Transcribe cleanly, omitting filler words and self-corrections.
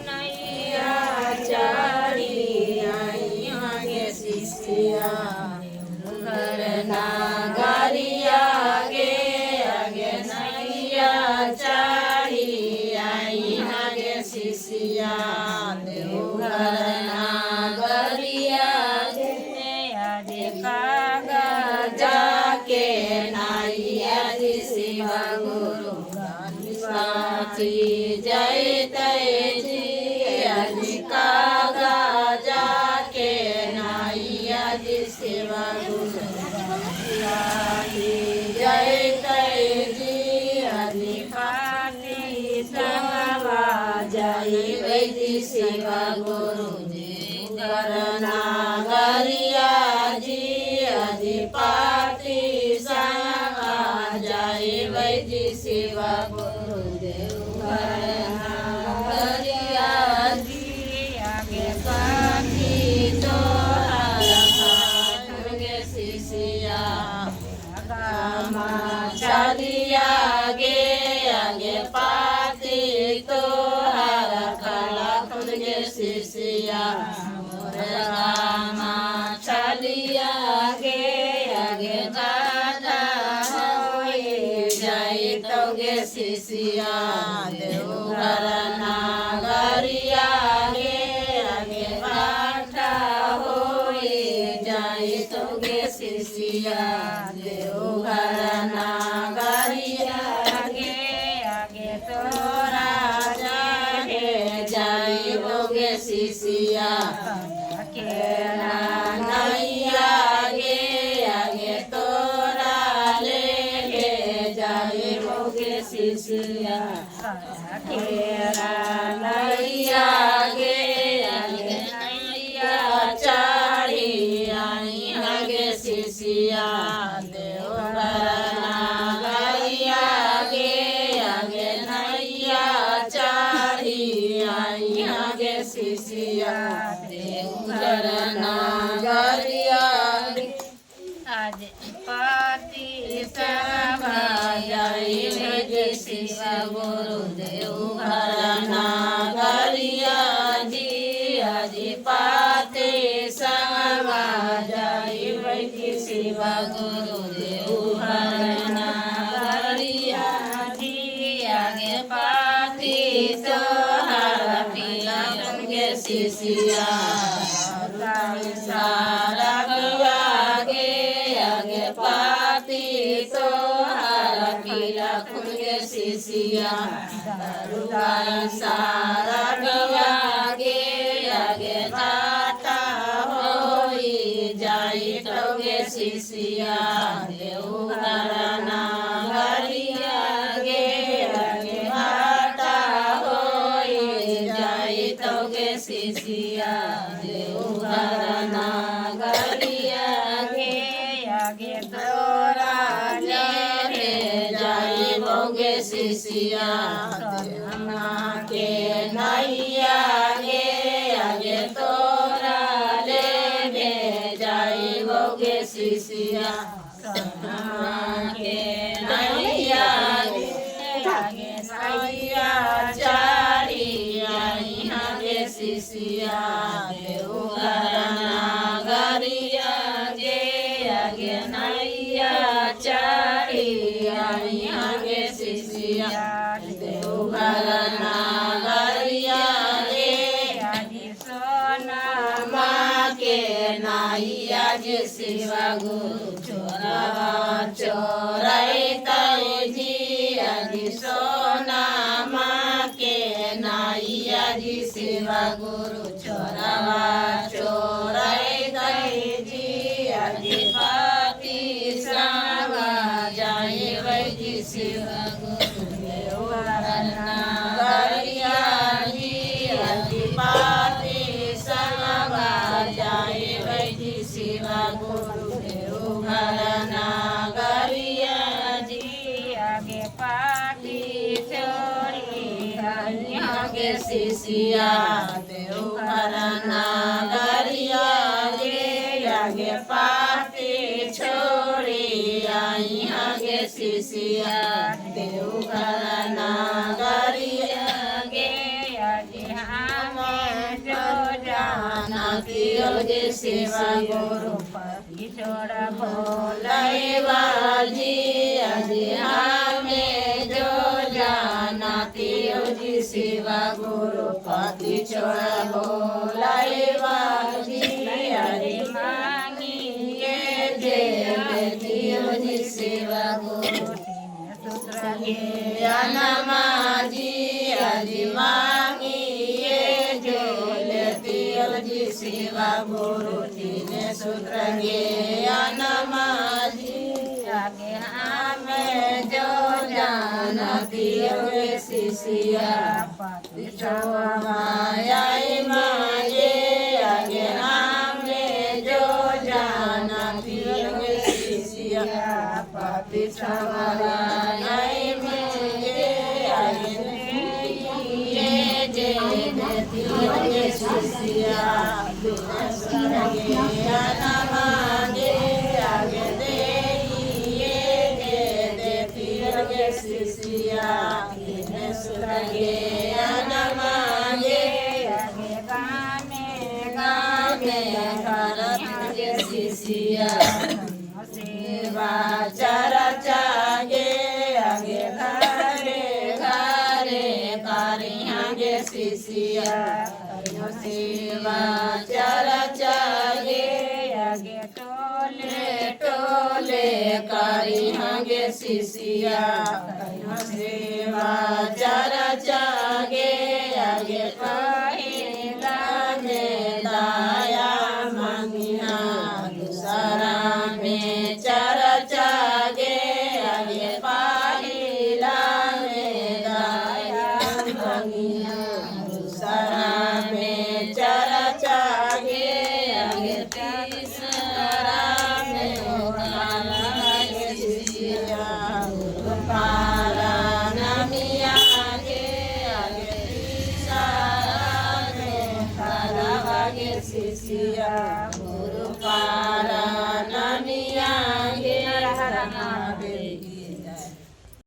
नैया चढ़ी आई आगे शिष्या घर नागरिया आगे नैया चढ़ी आई आगे शिष्या देवघर नागरिया आगे कागजा के नैया शिवा गुरु साथी जय जी आदि कागजा के नैया शिवा गुरु साथी जय जी आदि पानी सवा जय वैदी शिवा गुरु जी नागरिया जी आदि पाती सवा जय वैदी शिवा गुरु देव नागरिया जी आगे पाती तो गे शिष्या चलिया आगे पाती तो हर कला खुद गे शिष्या चलिया आगे दादा जय तो गे शिष्या देवघर नागरिया आगे बाटा हो जय तो गे शिष्या देवघर नागरिया आगे तोरा जागे जय बोगे शिष्या नैया आगे तोरा ले जय बोगे शिष्या नैया आगे नैया चढ़ी आई आगे शिष्या देवघर नागरिया आगे नैया चढ़ी आई आगे शिष्या देवघर नागरिया आज पाती सभा जय शिवा गुरु देवघर नागरिया जी आज पाते सभा जय वैदी शिवा गुरु देवघर नागरिया जी आगे पाती सोहर पीला गे शिष्या सारा आगे पाती सोहर पीला गे शिष्या सारा आगे टाटा होई जाई तो गे शिष्या देवघर नागरिया आगे टाटा होई जाई तो गे शिष्या देवघर नागरिया आगे तोरा ले जाई बोगे शिष्या के नैया आगे तोरा ले जाई बोगे शिष्या के नैया आगे नैया चढ़ी आई आगे शिष्या देवघर नागरिया आगे नैया चढ़ी आई आगे शिष्या देवघर नागरिया आगे सोना माँ के नैया जे शिवा गुरु चोरैता जी आगे सोना माँ के नैया जी शिवा गुरु चोरैता जी आगे पाती सवा जय वैदी शिवा गुरु देवघर नागरिया जी आगे पाती सवा जय वैदी शिवा गुरु देवघर नागरिया जी आगे पाती छोड़ी आगे शिष्या देवघर नागरिया आगे पाती छोड़ी आई आगे शिष्या देवघर नागरिया आगे हमें जो जाना तियो जी सेवा गुरु पति छोड़ा भोलावा जी आगे हमें जो जाना तियो जी सेवा गुरु पति छोड़ा भोलावा जी अरे मांगिए जे तियो जी सेवा गुरु सूत्र ज्ञान माजी अरे मांगिए जो तियो जी सेवा गुरु तीन सूत्र ज्ञान माजी आगे हमें जो जाना तियो शिष्या पति छोड़ाया माये आगे हमें जो जाना तियो शिष्या पति छोड़ाया तियो शिष्या मांगे आगे शिष्या मांगे आगे गाने करत शिष्या सेवा चरचागे आगे घरे घरे करियागे शिष्या सेवा चरचागे आगे टोले टोले करियागे शिष्या सेवा चरचागे आगे पहिला में दाया मंगिया दूसरा में चरचागे आगे पहिला में दाया मंगिया दूसरा में चरचागे आगे तीसरा में दाया शिष्या पारा नमिया के आगे तीसरा में दाया शिष्या